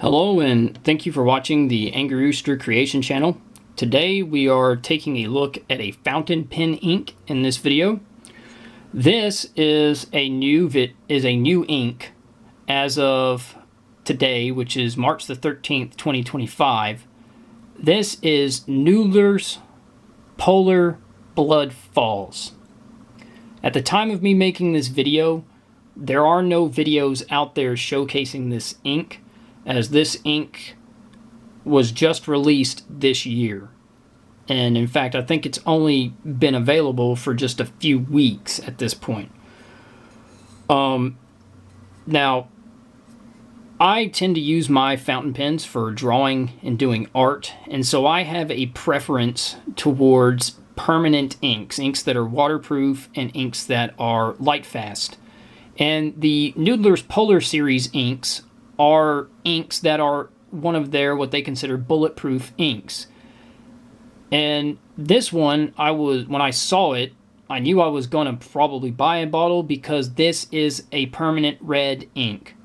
Hello and thank you for watching the Angry Rooster Creation channel. Today we are taking a look at a fountain pen ink in this video. This is a new ink as of today, which is March the 13th, 2025. This is Noodler's Polar Blood Falls. At the time of me making this video, there are no videos out there showcasing this ink, as this ink was just released this year. And in fact, I think it's only been available for just a few weeks at this point. Now, I tend to use my fountain pens for drawing and doing art, and so I have a preference towards permanent inks, inks that are waterproof and inks that are light fast. And the Noodler's Polar Series inks are inks that are one of their what they consider bulletproof inks. And this one, when I saw it, I knew I was going to probably buy a bottle because this is a permanent red ink.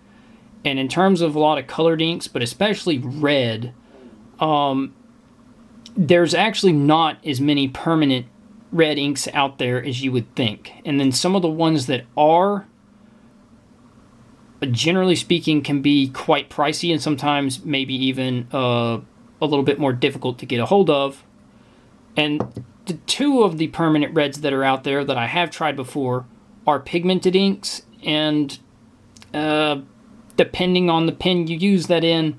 And in terms of a lot of colored inks, but especially red, there's actually not as many permanent red inks out there as you would think. And then some of the ones that are, generally speaking, can be quite pricey and sometimes maybe even a little bit more difficult to get a hold of. And the two of the permanent reds that are out there that I have tried before are pigmented inks, and depending on the pen you use that in,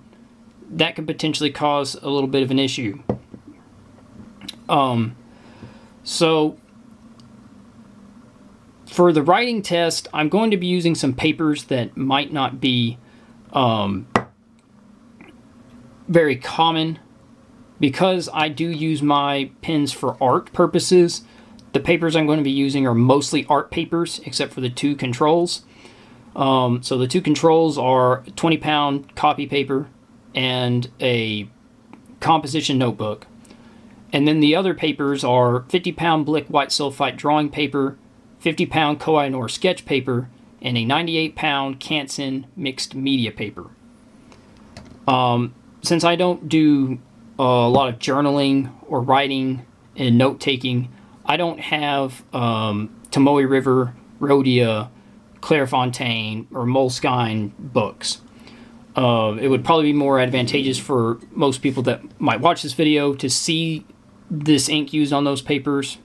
that could potentially cause a little bit of an issue. So for the writing test, I'm going to be using some papers that might not be very common. Because I do use my pens for art purposes, the papers I'm going to be using are mostly art papers, except for the two controls. So the two controls are 20-pound copy paper and a composition notebook. And then the other papers are 50-pound Blick white sulfite drawing paper, 50-pound Koh-i-Noor sketch paper, and a 98-pound Canson mixed media paper. Since I don't do a lot of journaling or writing and note-taking, I don't have Tomoe River, Rhodia, Clairefontaine, or Moleskine books. It would probably be more advantageous for most people that might watch this video to see this ink used on those papers,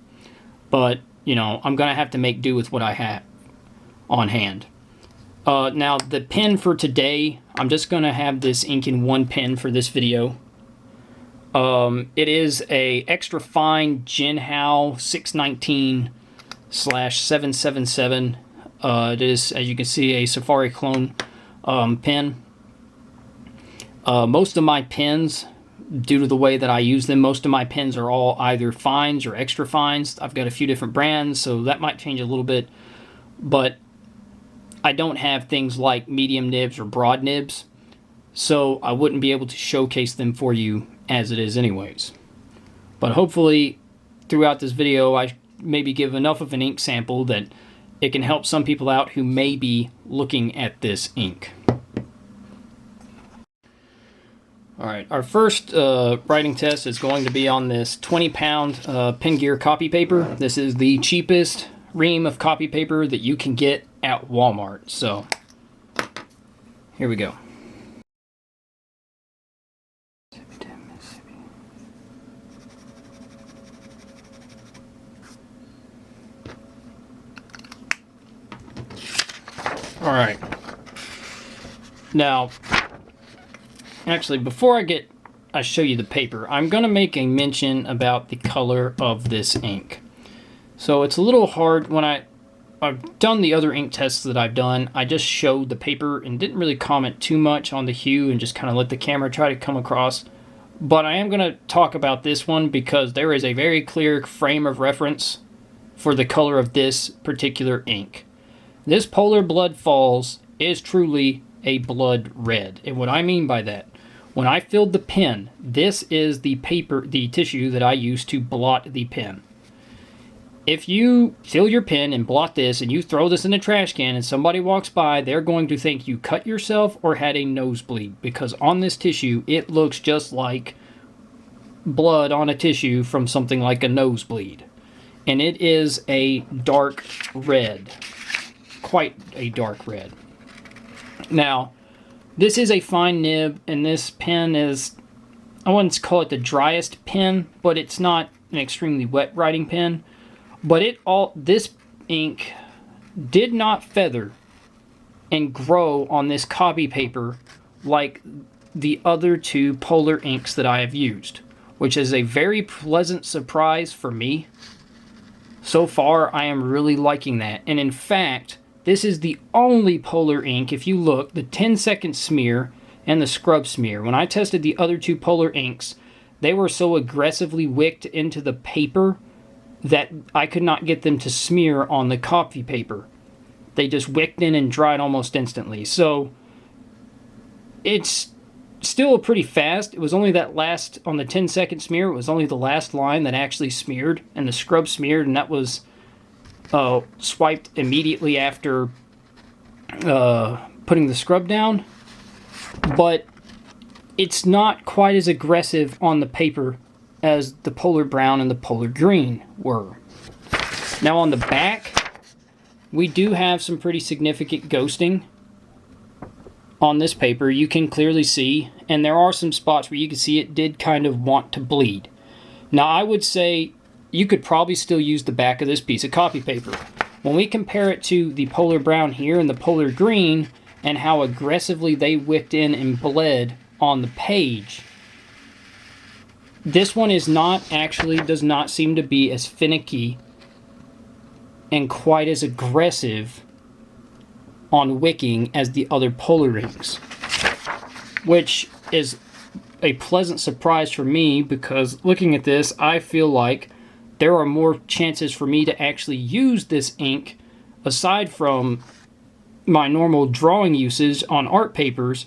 but you know, I'm gonna have to make do with what I have on hand. Now the pen for today, I'm just gonna have this ink in one pen for this video. It is a extra fine Jinhao 619/777. It is, as you can see, a Safari clone pen. Most of my pens, due to the way that I use them, most of my pens are all either fines or extra fines. I've got a few different brands, so that might change a little bit. But I don't have things like medium nibs or broad nibs, so I wouldn't be able to showcase them for you as it is anyways. But hopefully throughout this video I maybe give enough of an ink sample that it can help some people out who may be looking at this ink. Alright, our first writing test is going to be on this 20-pound Pen Gear copy paper. This is the cheapest ream of copy paper that you can get at Walmart. So here we go. Alright, now, actually, before I show you the paper, I'm going to make a mention about the color of this ink. So it's a little hard. When I've done the other ink tests that I've done, I just showed the paper and didn't really comment too much on the hue and just kind of let the camera try to come across. But I am going to talk about this one because there is a very clear frame of reference for the color of this particular ink. This Polar Blood Falls is truly a blood red. And what I mean by that, when I filled the pen, this is the tissue that I use to blot the pen. if you fill your pen and blot this and you throw this in the trash can and somebody walks by, they're going to think you cut yourself or had a nosebleed, because on this tissue it looks just like blood on a tissue from something like a nosebleed. And it is a dark red, quite a dark red. Now, this is a fine nib, and this pen is, I wouldn't call it the driest pen, but it's not an extremely wet writing pen. But this ink did not feather and grow on this copy paper like the other two Polar inks that I have used, which is a very pleasant surprise for me. So far, I am really liking that. And in fact, this is the only Polar ink, if you look, the 10-second smear and the scrub smear. When I tested the other two Polar inks, they were so aggressively wicked into the paper that I could not get them to smear on the copy paper. They just wicked in and dried almost instantly. So it's still pretty fast. It was only that last, on the 10-second smear, it was only the last line that actually smeared, and the scrub smeared, and that was swiped immediately after putting the scrub down. But it's not quite as aggressive on the paper as the Polar Brown and the Polar Green were. Now on the back, we do have some pretty significant ghosting on this paper. You can clearly see, and there are some spots where you can see it did kind of want to bleed. Now I would say you could probably still use the back of this piece of copy paper. When we compare it to the Polar Brown here and the Polar Green, and how aggressively they wicked in and bled on the page, this one is not actually, does not seem to be as finicky and quite as aggressive on wicking as the other Polar inks, which is a pleasant surprise for me, because looking at this, I feel like there are more chances for me to actually use this ink, aside from my normal drawing usage on art papers,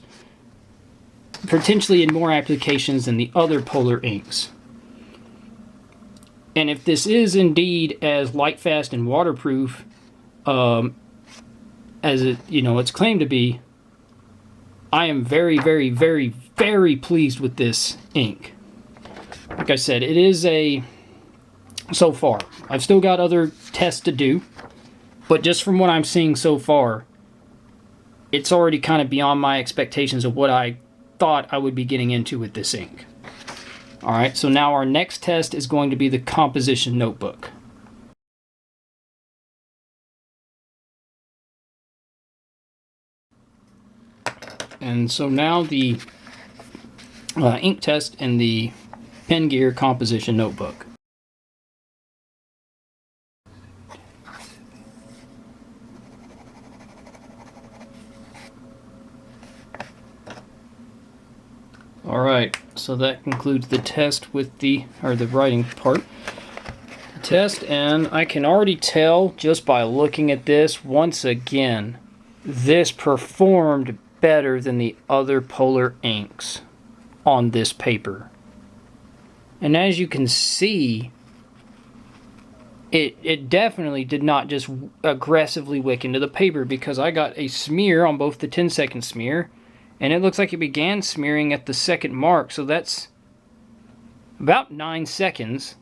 potentially in more applications than the other Polar inks. And if this is indeed as light, fast, and waterproof as it's claimed to be, I am very, very, very, very pleased with this ink. Like I said, it is so far. I've still got other tests to do, but just from what I'm seeing so far, it's already kind of beyond my expectations of what I thought I would be getting into with this ink. Alright, so now our next test is going to be the composition notebook. And so now the ink test in the Pen Gear composition notebook. Alright, so that concludes the test with the writing part. The test, and I can already tell just by looking at this, once again, this performed better than the other Polar inks on this paper. And as you can see, it definitely did not just aggressively wick into the paper, because I got a smear on both the 10-second smear, and it looks like it began smearing at the second mark, so that's about 9 seconds.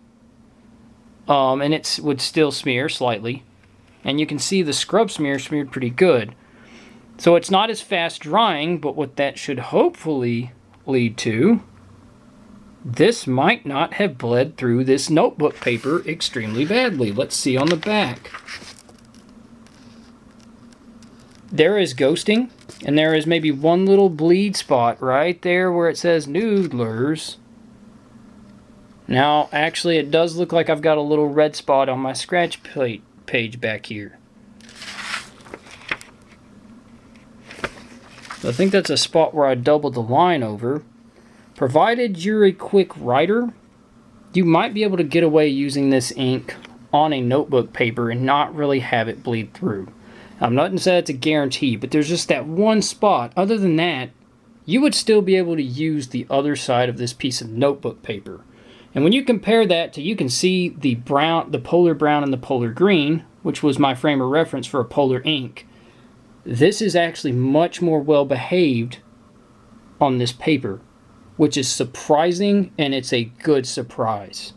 And it would still smear slightly. And you can see the scrub smear smeared pretty good. So it's not as fast drying, but what that should hopefully lead to, this might not have bled through this notebook paper extremely badly. Let's see on the back. There is ghosting, and there is maybe one little bleed spot right there where it says Noodlers. Now, actually, it does look like I've got a little red spot on my scratch page back here. So I think that's a spot where I doubled the line over. Provided you're a quick writer, you might be able to get away using this ink on a notebook paper and not really have it bleed through. I'm not going to say it's a guarantee, but there's just that one spot. Other than that, you would still be able to use the other side of this piece of notebook paper. And when you compare that to, you can see the brown, the polar brown and the polar green, which was my frame of reference for a polar ink. This is actually much more well behaved on this paper, which is surprising, and it's a good surprise.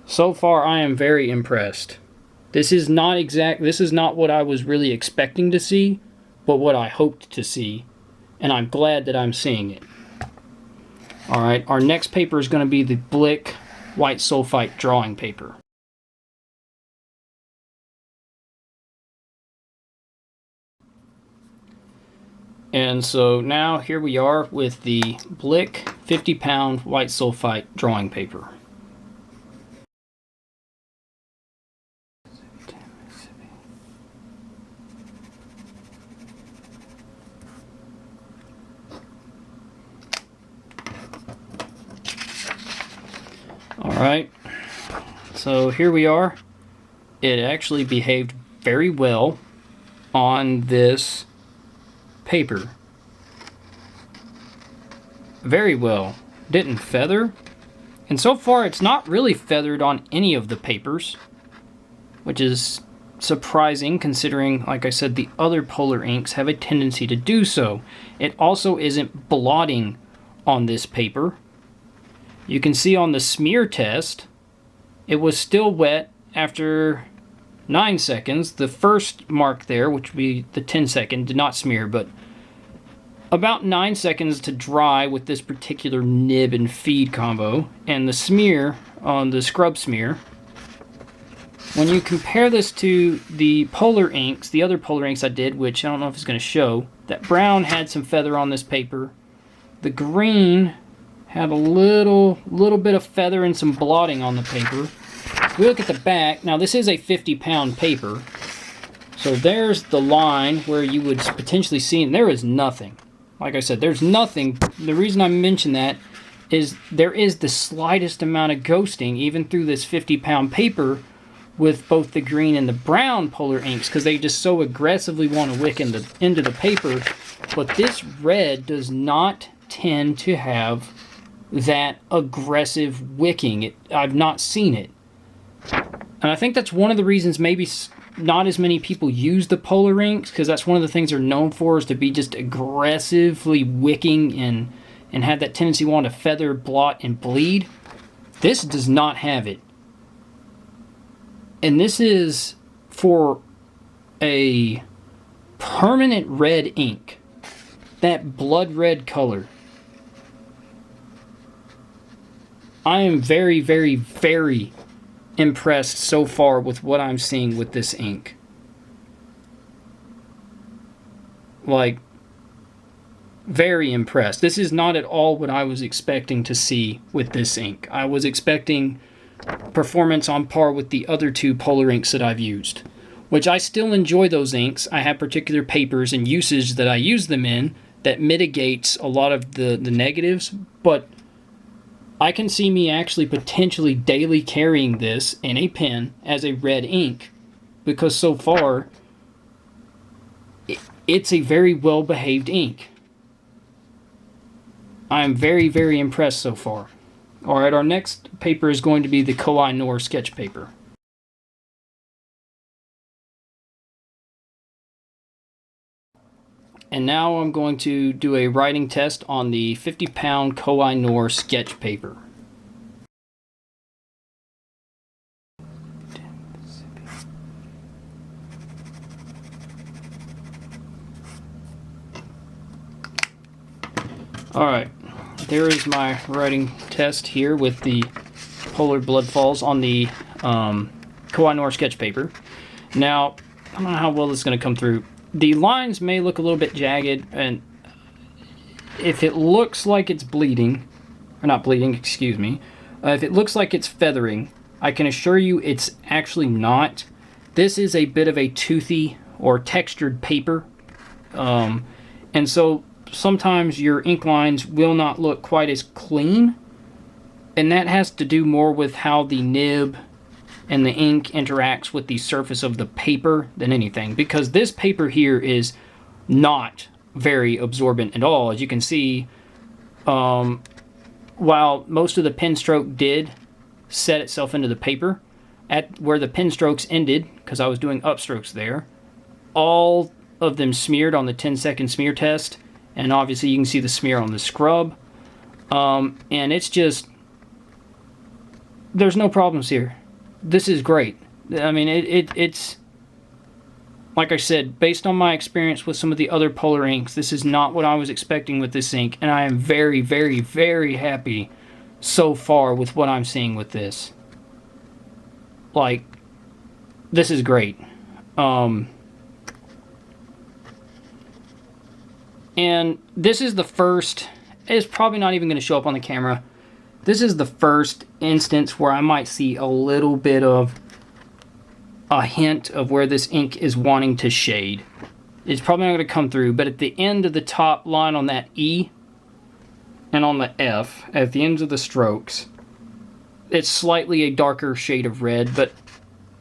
So far, I am very impressed. This is not what I was really expecting to see, but what I hoped to see, and I'm glad that I'm seeing it. Alright, our next paper is going to be the Blick white sulfite drawing paper. And so now here we are with the Blick 50-pound white sulfite drawing paper. Alright, so here we are. It actually behaved very well on this paper. Very well. Didn't feather. And so far it's not really feathered on any of the papers, which is surprising considering, like I said, the other polar inks have a tendency to do so. It also isn't blotting on this paper. You can see on the smear test, it was still wet after 9 seconds. The first mark there, which would be the 10-second, did not smear, but about 9 seconds to dry with this particular nib and feed combo. And the smear on the scrub smear, when you compare this to the polar inks, the other polar inks I did, which I don't know if it's going to show, that brown had some feather on this paper. The green had a little bit of feather and some blotting on the paper. If we look at the back, now this is a 50-pound paper, so there's the line where you would potentially see, and there is nothing. Like I said, there's nothing. The reason I mention that is there is the slightest amount of ghosting, even through this 50-pound paper, with both the green and the brown polar inks, because they just so aggressively want to wick into the paper. But this red does not tend to have that aggressive wicking. I've not seen it. And I think that's one of the reasons maybe not as many people use the polar inks, because that's one of the things they're known for, is to be just aggressively wicking and have that tendency to want to feather, blot, and bleed. This does not have it. And this is for a permanent red ink. That blood red color. I am very, very, very impressed so far with what I'm seeing with this ink. Like, very impressed. This is not at all what I was expecting to see with this ink. I was expecting performance on par with the other two polar inks that I've used, which I still enjoy those inks. I have particular papers and usage that I use them in that mitigates a lot of the negatives, but I can see me actually potentially daily carrying this in a pen as a red ink, because so far it's a very well behaved ink. I am very, very impressed so far. Alright, our next paper is going to be the Koh-i-Noor sketch paper. And now I'm going to do a writing test on the 50-pound Koh-i-Noor sketch paper. Alright, there is my writing test here with the polar blood falls on the Koh-i-Noor sketch paper. Now, I don't know how well this is going to come through. The lines may look a little bit jagged, and if it looks like it's bleeding, or not bleeding, excuse me, if it looks like it's feathering, I can assure you it's actually not. This is a bit of a toothy or textured paper, and so sometimes your ink lines will not look quite as clean, and that has to do more with how the nib and the ink interacts with the surface of the paper than anything, because this paper here is not very absorbent at all. As you can see, while most of the pen stroke did set itself into the paper, at where the pen strokes ended, because I was doing upstrokes there, all of them smeared on the 10-second smear test, and obviously you can see the smear on the scrub. And it's just, there's no problems here. This is great. I mean, it's, like I said, based on my experience with some of the other Polar inks, this is not what I was expecting with this ink, and I am very, very, very happy so far with what I'm seeing with this. Like, this is great. And this is the first, it's probably not even going to show up on the camera. This is the first instance where I might see a little bit of a hint of where this ink is wanting to shade. It's probably not going to come through, but at the end of the top line on that E and on the F, at the ends of the strokes, it's slightly a darker shade of red, but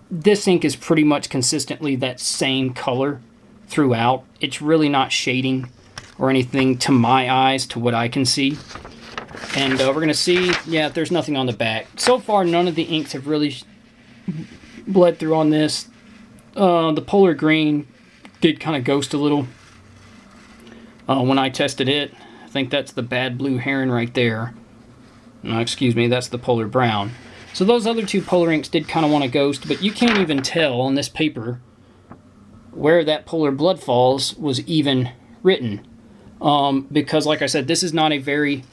this ink is pretty much consistently that same color throughout. It's really not shading or anything to my eyes, to what I can see. And we're going to see, yeah, there's nothing on the back. So far, none of the inks have really bled through on this. The Polar Green did kind of ghost a little when I tested it. I think that's the bad blue heron right there. No, excuse me, that's the Polar Brown. So those other two Polar inks did kind of want to ghost, but you can't even tell on this paper where that Polar Blood Falls was even written. Because, like I said, this is not a very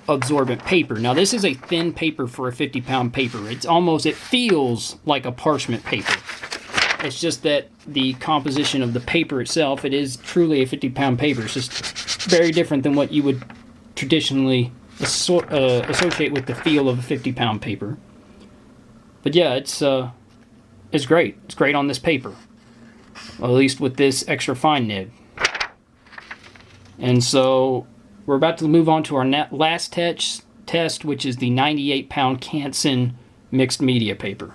absorbent paper. Now, this is a thin paper for a 50-pound paper. It's almost, it feels like a parchment paper. It's just that the composition of the paper itself, it is truly a 50-pound paper. It's just very different than what you would traditionally associate with the feel of a 50-pound paper. But yeah, it's great. It's great on this paper. Well, at least with this extra fine nib. And so we're about to move on to our last test, which is the 98-pound Canson mixed media paper.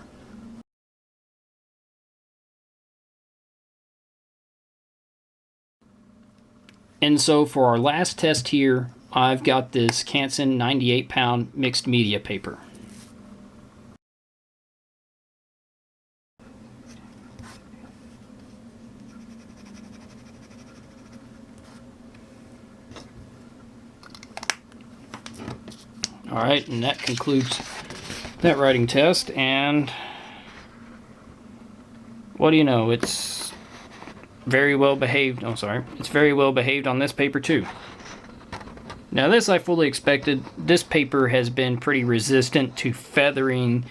And so for our last test here, I've got this Canson 98-pound mixed media paper. Alright, and that concludes that writing test, and what do you know, it's very well behaved. Oh, sorry. It's very well behaved on this paper too. Now this I fully expected. This paper has been pretty resistant to feathering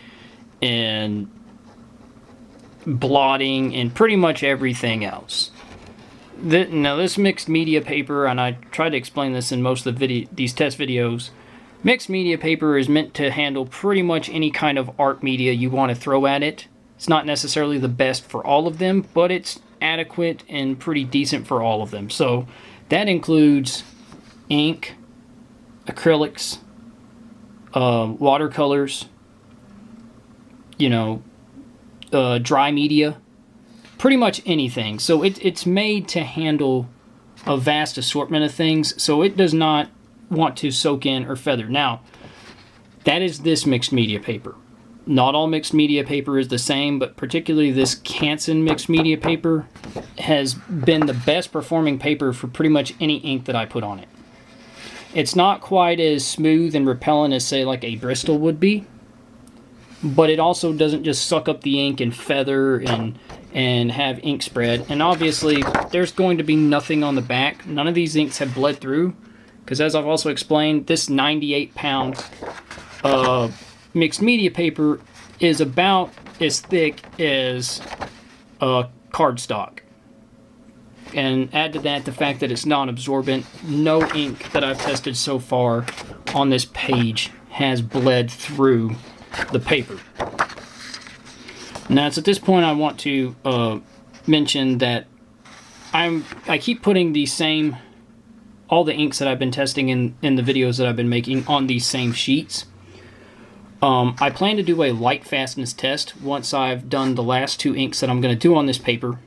and blotting and pretty much everything else. Now this mixed media paper, and I tried to explain this in most of these test videos, mixed media paper is meant to handle pretty much any kind of art media you want to throw at it. It's not necessarily the best for all of them, but it's adequate and pretty decent for all of them. So that includes ink, acrylics, watercolors, you know, dry media, pretty much anything. So it's made to handle a vast assortment of things, so it does not want to soak in or feather. Now, that is this mixed media paper. Not all mixed media paper is the same, but particularly this Canson mixed media paper has been the best performing paper for pretty much any ink that I put on it. It's not quite as smooth and repellent as, say, like a Bristol would be, but it also doesn't just suck up the ink and feather and have ink spread. And obviously, there's going to be nothing on the back. None of these inks have bled through, because as I've also explained, this 98-pound mixed media paper is about as thick as cardstock. And add to that the fact that it's non-absorbent. No ink that I've tested so far on this page has bled through the paper. Now, it's at this point I want to mention that I keep putting the same, all the inks that I've been testing in the videos that I've been making on these same sheets. I plan to do a light fastness test once I've done the last two inks that I'm going to do on this paper.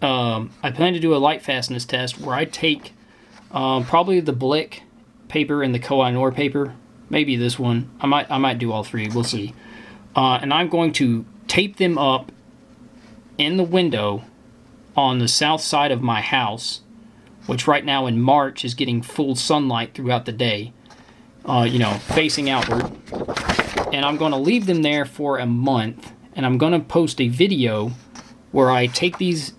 I plan to do a light fastness test where I take probably the Blick paper and the Koh-i-Noor paper, maybe this one. I might do all three. We'll see. And I'm going to tape them up in the window on the south side of my house, which right now in March is getting full sunlight throughout the day, you know, facing outward. And I'm going to leave them there for a month, and I'm going to post a video where I take these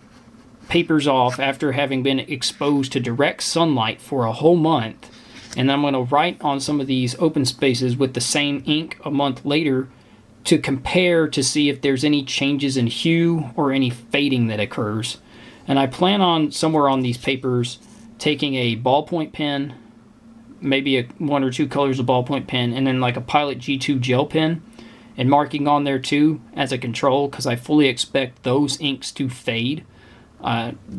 papers off after having been exposed to direct sunlight for a whole month, and I'm going to write on some of these open spaces with the same ink a month later to compare to see if there's any changes in hue or any fading that occurs. And I plan on somewhere on these papers taking a ballpoint pen, maybe one or two colors of ballpoint pen, and then like a Pilot G2 gel pen, and marking on there too as a control, because I fully expect those inks to fade.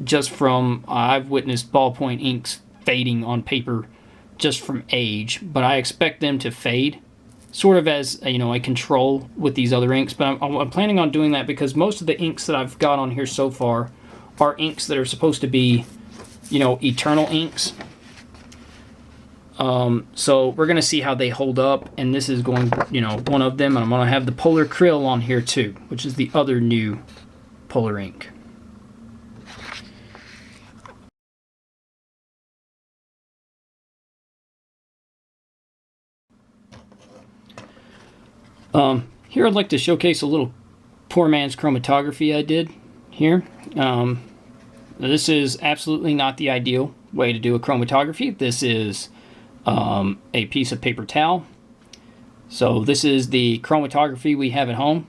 Just from, I've witnessed ballpoint inks fading on paper just from age, but I expect them to fade, sort of as you know, a control with these other inks. But I'm planning on doing that because most of the inks that I've got on here so far are inks that are supposed to be, you know, eternal inks. So we're gonna see how they hold up, and this is going, you know, one of them. And I'm gonna have the Polar Krill on here too, which is the other new Polar ink. Here I'd like to showcase a little poor man's chromatography I did here. This is absolutely not the ideal way to do a chromatography. This is a piece of paper towel. So this is the chromatography we have at home.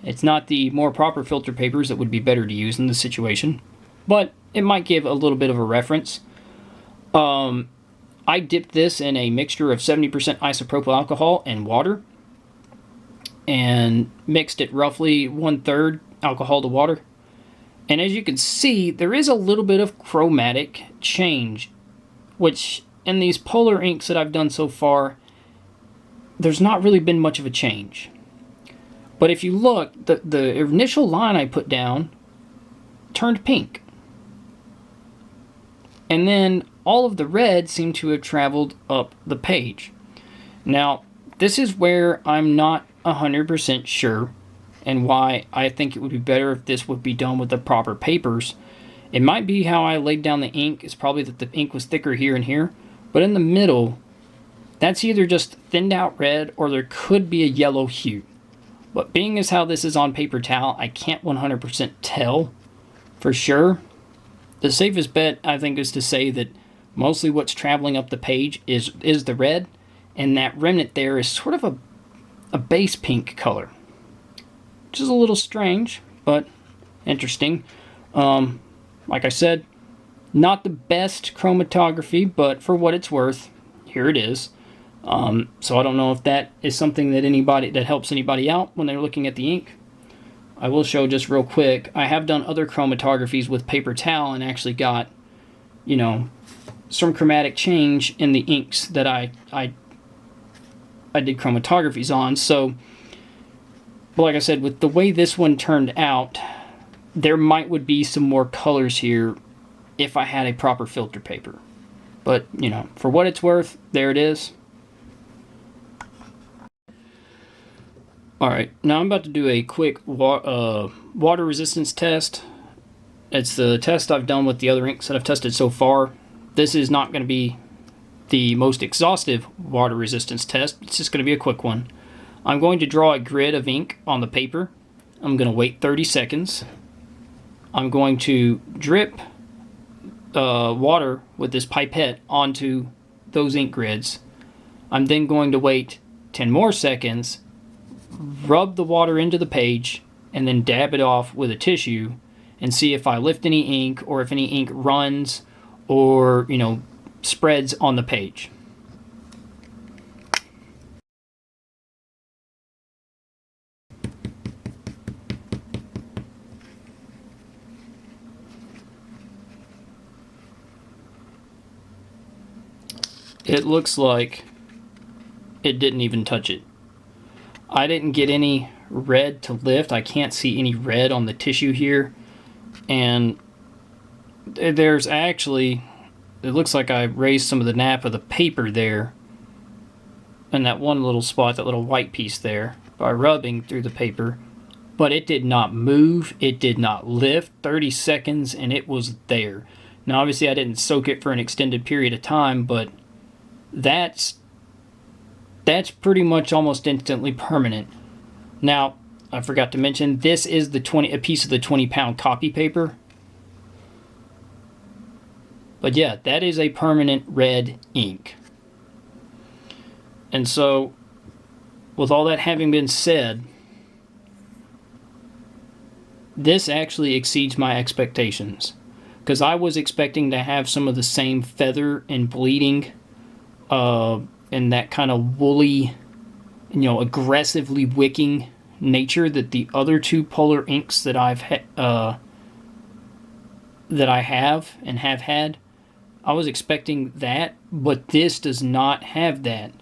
It's not the more proper filter papers that would be better to use in this situation, but it might give a little bit of a reference. I dipped this in a mixture of 70% isopropyl alcohol and water, and mixed it roughly 1/3 alcohol to water. And as you can see, there is a little bit of chromatic change, which in these polar inks that I've done so far, there's not really been much of a change. But if you look, the initial line I put down turned pink. And then all of the red seemed to have traveled up the page. Now, this is where I'm not 100% sure, and why I think it would be better if this would be done with the proper papers. It might be how I laid down the ink. It's probably that the ink was thicker here and here, but in the middle, that's either just thinned out red or there could be a yellow hue. But being as how this is on paper towel, I can't 100% tell for sure. The safest bet, I think, is to say that mostly what's traveling up the page is the red, and that remnant there is sort of a base pink color, which is a little strange, but interesting. Like I said, not the best chromatography, but for what it's worth, here it is. So I don't know if that is something that helps anybody out when they're looking at the ink. I will show just real quick. I have done other chromatographies with paper towel and actually got, you know, some chromatic change in the inks that I did chromatographies on. So, but like I said, with the way this one turned out, there would be some more colors here if I had a proper filter paper. But, you know, for what it's worth, there it is. Alright, now I'm about to do a quick water resistance test. It's the test I've done with the other inks that I've tested so far. This is not going to be the most exhaustive water resistance test. It's just going to be a quick one. I'm going to draw a grid of ink on the paper. I'm going to wait 30 seconds. I'm going to drip water with this pipette onto those ink grids. I'm then going to wait 10 more seconds, rub the water into the page, and then dab it off with a tissue and see if I lift any ink or if any ink runs or, you know, spreads on the page. It looks like it didn't even touch it. I didn't get any red to lift. I can't see any red on the tissue here. And there's actually, it looks like I raised some of the nap of the paper there. in that one little spot, that little white piece there, by rubbing through the paper, but it did not move, it did not lift. 30 seconds and it was there. Now obviously I didn't soak it for an extended period of time, but that's pretty much almost instantly permanent. Now, I forgot to mention, this is a piece of the 20-pound copy paper. But yeah, that is a permanent red ink. And so, with all that having been said, this actually exceeds my expectations. Because I was expecting to have some of the same feather and bleeding and that kind of woolly, aggressively wicking nature that the other two polar inks that I have and have had. I was expecting that, but this does not have that.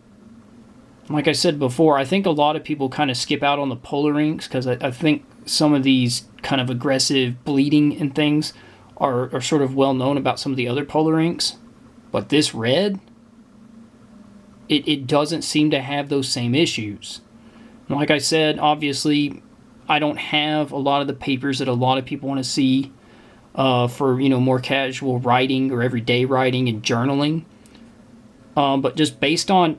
Like I said before, I think a lot of people kind of skip out on the polar inks because I think some of these kind of aggressive bleeding and things are sort of well known about some of the other polar inks. But this red, it doesn't seem to have those same issues. And like I said, obviously, I don't have a lot of the papers that a lot of people want to see for more casual writing or everyday writing and journaling. But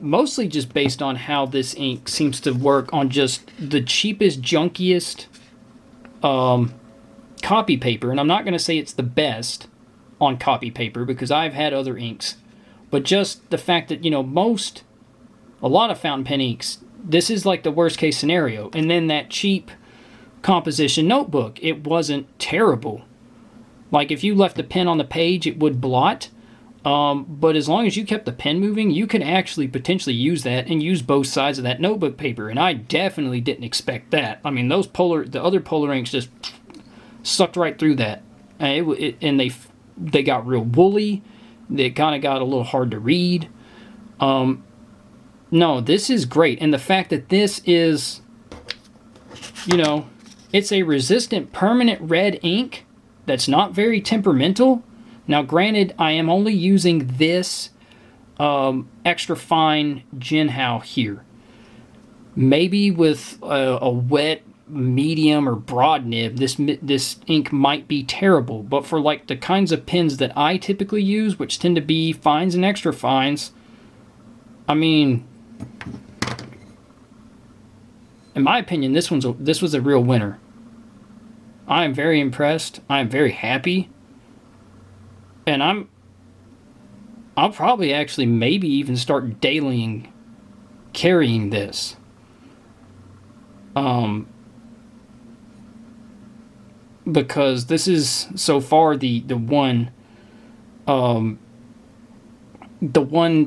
mostly just based on how this ink seems to work on just the cheapest, junkiest copy paper. And I'm not going to say it's the best on copy paper because I've had other inks. But just the fact that, a lot of fountain pen inks, this is like the worst case scenario. And then that cheap composition notebook, it wasn't terrible. Like if you left the pen on the page, it would blot. But as long as you kept the pen moving, you could actually potentially use that and use both sides of that notebook paper. And I definitely didn't expect that. I mean, the other polar inks just sucked right through that. And they got real woolly. They kind of got a little hard to read. No, this is great. And the fact that this is, it's a resistant permanent red ink that's not very temperamental. Now, granted, I am only using this extra fine Jinhao here. Maybe with a wet, medium, or broad nib, this ink might be terrible. But for like the kinds of pens that I typically use, which tend to be fines and extra fines, I mean, in my opinion, this was a real winner. I am very impressed. I am very happy. And I'll probably actually maybe even start daily carrying this. Because this is so far the one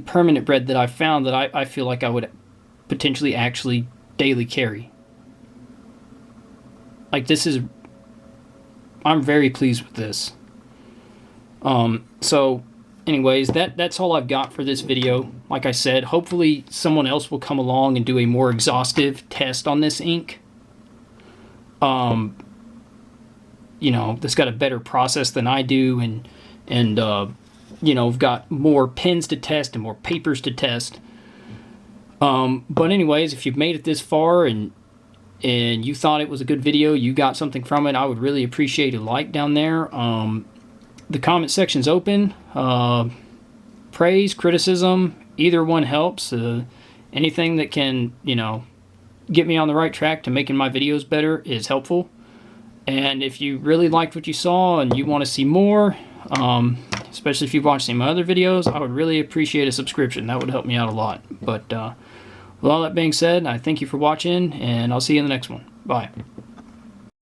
permanent red that I found that I feel like I would potentially actually daily carry. Like I'm very pleased with this. So anyways, that's all I've got for this video. Like I said, hopefully someone else will come along and do a more exhaustive test on this ink. That's got a better process than I do, and I've got more pens to test and more papers to test. But anyways, if you've made it this far and you thought it was a good video, you got something from it, I would really appreciate a like down there. The comment section's open. Praise, criticism, either one helps. Anything that can, get me on the right track to making my videos better is helpful. And if you really liked what you saw and you want to see more, especially if you've watched some of my other videos, I would really appreciate a subscription. That would help me out a lot. But with all that being said, I thank you for watching, and I'll see you in the next one. Bye.